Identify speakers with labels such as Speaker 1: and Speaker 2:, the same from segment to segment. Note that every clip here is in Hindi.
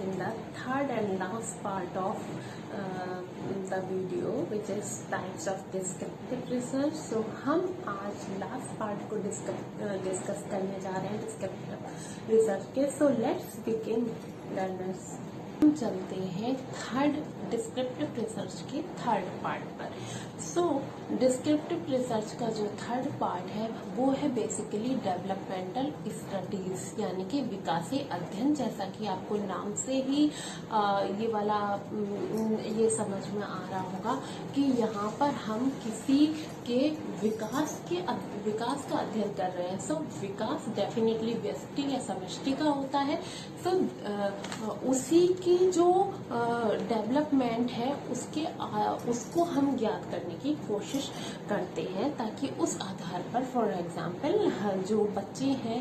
Speaker 1: in the third and last part of the video, which is types of descriptive research. So हम आज लास्ट पार्ट को डिस्कस करने जा रहे हैं डिस्क्रिप्टिव रिसर्च के. So let's begin learners. हम चलते हैं थर्ड डिस्क्रिप्टिव रिसर्च के थर्ड पार्ट पर. सो डिस्क्रिप्टिव रिसर्च का जो थर्ड पार्ट है वो है बेसिकली डेवलपमेंटल स्टडीज, यानी कि विकासी अध्ययन. जैसा कि आपको नाम से ही ये वाला ये समझ में आ रहा होगा कि यहाँ पर हम किसी के विकास का अध्ययन कर रहे हैं. सो विकास डेफिनेटली व्यष्टि या समष्टि का होता है. सो उसी की जो डेवलपमेंट है उसको हम ज्ञात करने की कोशिश करते हैं, ताकि उस आधार पर फॉर एग्जांपल जो बच्चे हैं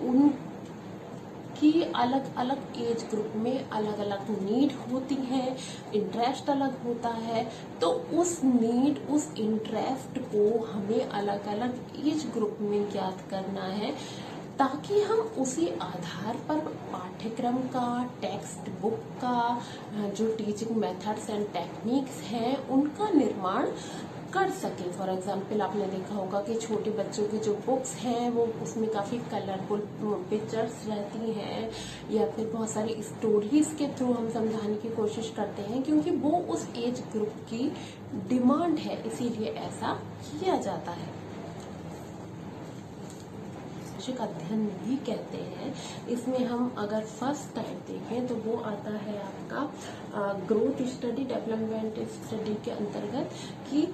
Speaker 1: उनकी अलग अलग एज ग्रुप में अलग अलग नीड होती है, इंटरेस्ट अलग होता है. तो उस नीड उस इंटरेस्ट को हमें अलग अलग एज ग्रुप में ज्ञात करना है, ताकि हम उसी आधार पर पाठ्यक्रम का, टेक्स्ट बुक का, जो टीचिंग मेथड्स एंड टेक्निक्स हैं उनका निर्माण कर सके. फॉर एग्जाम्पल आपने देखा होगा कि छोटे बच्चों की जो बुक्स हैं वो उसमें काफ़ी कलरफुल पिक्चर्स रहती हैं, या फिर बहुत सारी स्टोरीज के थ्रू हम समझाने की कोशिश करते हैं, क्योंकि वो उस एज ग्रुप की डिमांड है, इसीलिए ऐसा किया जाता है. अध्ययन भी कहते हैं. इसमें हम अगर फर्स्ट टाइप देखें तो वो आता है आपका ग्रोथ स्टडी, डेवलपमेंट स्टडी के अंतर्गत, कि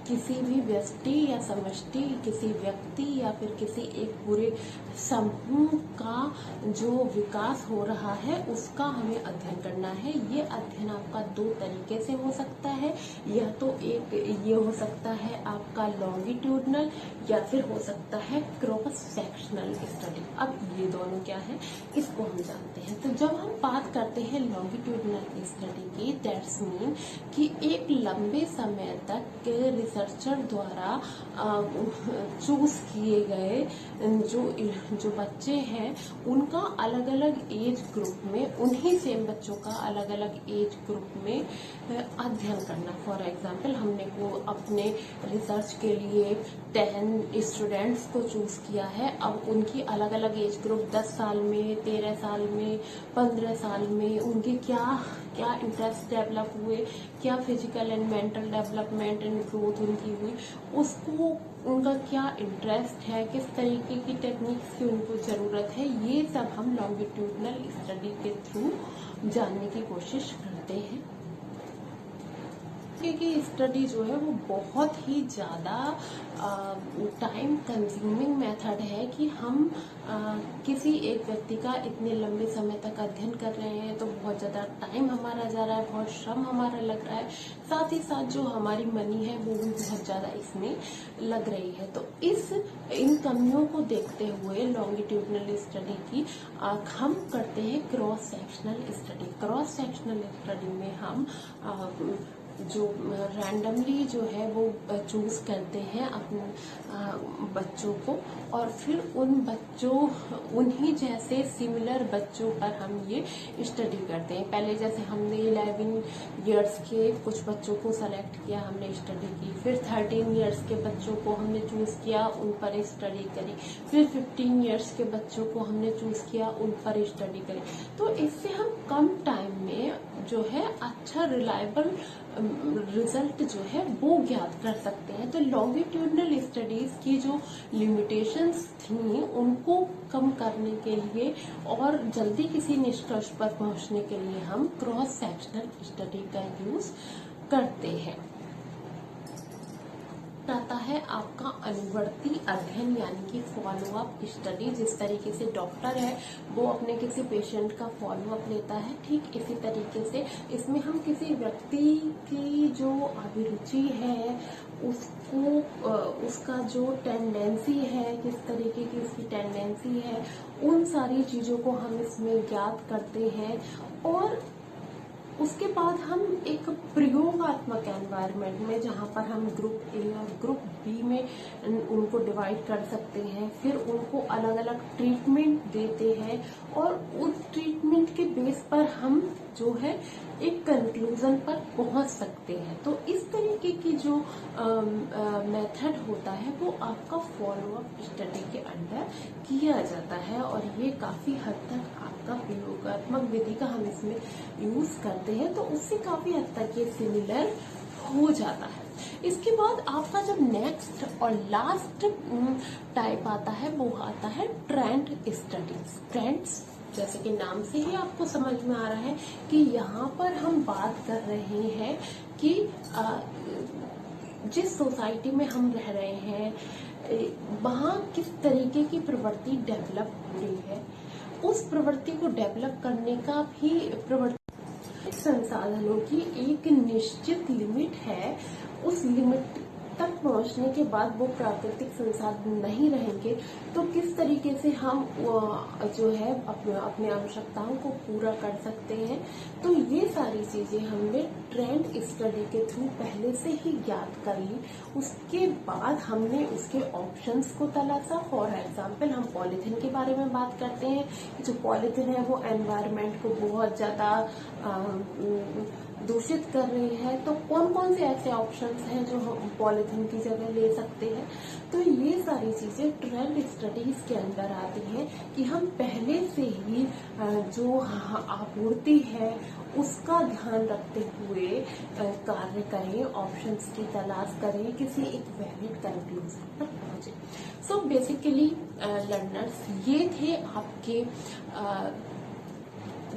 Speaker 1: किसी भी व्यक्ति या समष्टि, किसी व्यक्ति या फिर किसी एक पूरे समूह का जो विकास हो रहा है उसका हमें अध्ययन करना है. ये अध्ययन आपका दो तरीके से हो सकता है. या तो एक ये हो सकता है आपका लॉन्गिट्यूडनल, या फिर हो सकता है क्रॉस सेक्शनल स्टडी. अब ये दोनों क्या है इसको हम जानते हैं. तो जब हम बात करते हैं लॉन्गिट्यूडनल स्टडी की, दैट्स मीन कि एक लंबे समय तक रिसर्चर द्वारा चूज किए गए जो बच्चे हैं उनका अलग अलग एज ग्रुप में, उन्हीं सेम बच्चों का अलग अलग एज ग्रुप में अध्ययन करना. फॉर एग्जाम्पल हमने को अपने रिसर्च के लिए 10 स्टूडेंट्स को चूज किया है. अब उनकी अलग अलग एज ग्रुप 10 साल में, 13 साल में, 15 साल में उनके क्या इंटरेस्ट डेवलप हुए, क्या physical and mental development and growth उनकी हुई, उसको उनका क्या इंटरेस्ट है, किस तरीके की टेक्निक्स की उनको ज़रूरत है, ये सब हम लॉन्गिट्यूडनल स्टडी के थ्रू जानने की कोशिश करते हैं. कि स्टडी जो है वो बहुत ही ज़्यादा टाइम कंज्यूमिंग मेथड है, कि हम किसी एक व्यक्ति का इतने लंबे समय तक अध्ययन कर रहे हैं तो बहुत ज़्यादा टाइम हमारा जा रहा है, बहुत श्रम हमारा लग रहा है, साथ ही साथ जो हमारी मनी है वो भी बहुत ज़्यादा इसमें लग रही है. तो इन कमियों को देखते हुए लॉन्गिट्यूडनल स्टडी की हम करते हैं cross sectional study. Cross sectional study में हम जो रैंडमली जो है वो चूज करते हैं अपने बच्चों को, और फिर उन्हीं जैसे सिमिलर बच्चों पर हम ये स्टडी करते हैं. पहले जैसे हमने 11 इयर्स के कुछ बच्चों को सेलेक्ट किया, हमने स्टडी की, फिर 13 इयर्स के बच्चों को हमने चूज किया, उन पर स्टडी करी, फिर 15 इयर्स के बच्चों को हमने चूज किया, उन पर स्टडी करी. तो इससे हम कम टाइम में जो है अच्छा रिलायबल रिजल्ट जो है वो ज्ञात कर सकते हैं. तो लॉन्गिट्यूडनल स्टडीज की जो लिमिटेशंस थी उनको कम करने के लिए और जल्दी किसी निष्कर्ष पर पहुंचने के लिए हम क्रॉस सेक्शनल स्टडी का यूज करते हैं. आता है आपका अनुवर्ती अध्ययन, यानी कि फॉलो अप स्टडी. जिस तरीके से डॉक्टर है वो अपने किसी पेशेंट का फॉलो अप लेता है, ठीक इसी तरीके से इसमें हम किसी व्यक्ति की जो अभिरुचि है उसका जो टेंडेंसी है, किस तरीके की उसकी टेंडेंसी है, उन सारी चीजों को हम इसमें ज्ञात करते हैं. और उसके बाद हम एक प्रयोगात्मक एनवायरनमेंट में, जहाँ पर हम ग्रुप ए और ग्रुप बी में उनको डिवाइड कर सकते हैं, फिर उनको अलग अलग ट्रीटमेंट देते हैं और उस ट्रीटमेंट बेस पर हम जो है एक कंक्लूजन पर पहुंच सकते हैं। तो इस तरीके की जो मेथड होता है वो आपका फॉलो अप स्टडी के अंडर किया जाता है, और ये काफी हद तक आपका प्रयोगात्मक विधि का हम इसमें यूज करते हैं, तो उससे काफी हद तक ये सिमिलर हो जाता है। इसके बाद आपका जब नेक्स्ट और लास्ट टाइप आता है वो आता है ट्रेंड स्टडीज। ट्रेंड्स जैसे कि नाम से ही आपको समझ में आ रहा है कि यहाँ पर हम बात कर रहे हैं कि जिस सोसाइटी में हम रह रहे हैं वहाँ किस तरीके की प्रवृत्ति डेवलप हो रही है, उस प्रवृत्ति को डेवलप करने का भी प्रवृत्ति संसाधनों की एक निश्चित लिमिट है। उस लिमिट तक पहुंचने के बाद वो प्राकृतिक संसाधन नहीं रहेंगे तो किस तरीके से हम जो है अपने आवश्यकताओं को पूरा कर सकते हैं। तो ये सारी चीजें हमने ट्रेंड स्टडी के थ्रू पहले से ही ज्ञात कर ली। उसके बाद हमने उसके ऑप्शंस को तलाशा। फॉर एग्जाम्पल हम पॉलीथीन के बारे में बात करते हैं। जो पॉलीथीन है वो एनवायरनमेंट को बहुत ज्यादा दूषित कर रही है, तो कौन कौन से ऐसे ऑप्शंस हैं जो हम पॉलीथीन की जगह ले सकते हैं। तो ये सारी चीजें ट्रेंड स्टडीज के अंदर आती हैं कि हम पहले से ही जो आपूर्ति है उसका ध्यान रखते हुए कार्य करें, ऑप्शंस की तलाश करें, किसी एक वैलिड कंक्लूजन पर पहुंचे। सो बेसिकली लर्नर्स ये थे आपके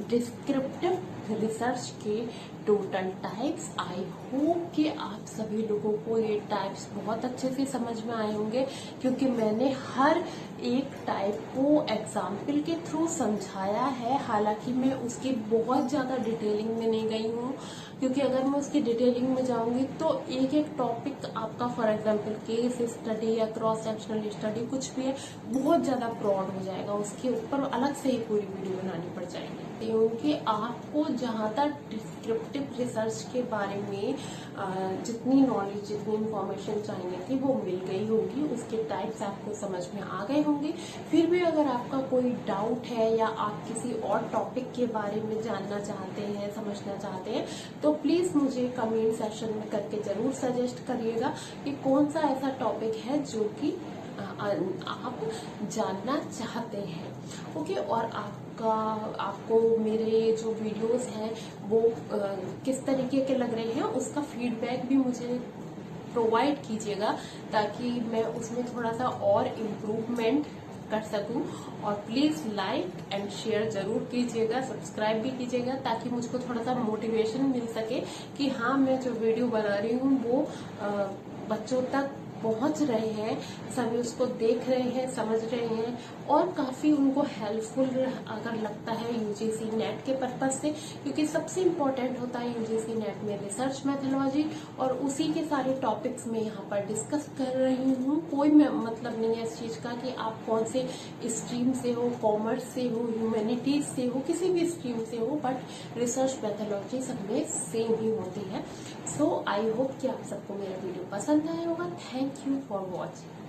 Speaker 1: डिस्क्रिप्टिव रिसर्च के टोटल टाइप्स। आई होप कि आप सभी लोगों को ये टाइप्स बहुत अच्छे से समझ में आए होंगे, क्योंकि मैंने हर एक टाइप को एग्जाम्पल के थ्रू समझाया है। हालांकि मैं उसकी बहुत ज्यादा डिटेलिंग में नहीं गई हूँ, क्योंकि अगर मैं उसकी डिटेलिंग में जाऊंगी तो एक एक टॉपिक आपका फॉर एग्जाम्पल केस स्टडी या क्रॉस सेक्शनल स्टडी कुछ भी है बहुत ज्यादा ब्रॉड हो जाएगा, उसके ऊपर अलग से ही पूरी वीडियो बनानी पड़ जाएगी। क्योंकि आपको जहां तक डिस्क्रिप्टिव रिसर्च के बारे में जितनी नॉलेज जितनी इंफॉर्मेशन चाहिए थी वो मिल गई होगी, उसके टाइप्स आपको समझ में आ गए होंगे। फिर भी अगर आपका कोई डाउट है या आप किसी और टॉपिक के बारे में जानना चाहते हैं, समझना चाहते हैं, तो प्लीज मुझे कमेंट सेक्शन में करके जरूर सजेस्ट करिएगा कि कौन सा ऐसा टॉपिक है जो कि आप जानना चाहते हैं। ओके, और आपको मेरे जो वीडियोस हैं वो किस तरीके के लग रहे हैं उसका फीडबैक भी मुझे प्रोवाइड कीजिएगा, ताकि मैं उसमें थोड़ा सा और इम्प्रूवमेंट कर सकूं। और प्लीज लाइक एंड शेयर जरूर कीजिएगा, सब्सक्राइब भी कीजिएगा, ताकि मुझको थोड़ा सा मोटिवेशन मिल सके कि हाँ मैं जो वीडियो बना रही हूँ वो बच्चों तक पहुंच रहे हैं, सभी उसको देख रहे हैं, समझ रहे हैं, और काफी उनको हेल्पफुल अगर लगता है यूजीसी नेट के पर्पज से, क्योंकि सबसे इम्पोर्टेंट होता है यूजीसी नेट में रिसर्च मेथोलॉजी, और उसी के सारे टॉपिक्स में यहाँ पर डिस्कस कर रही हूँ। कोई मतलब नहीं है इस चीज का कि आप कौन से स्ट्रीम से हो, कॉमर्स से हो, ह्यूमैनिटीज से हो, किसी भी स्ट्रीम से हो, बट रिसर्च मेथोलॉजी सब में सेम ही होती है। सो आई होप कि आप सबको मेरा वीडियो पसंद आया होगा। Thank you for watching.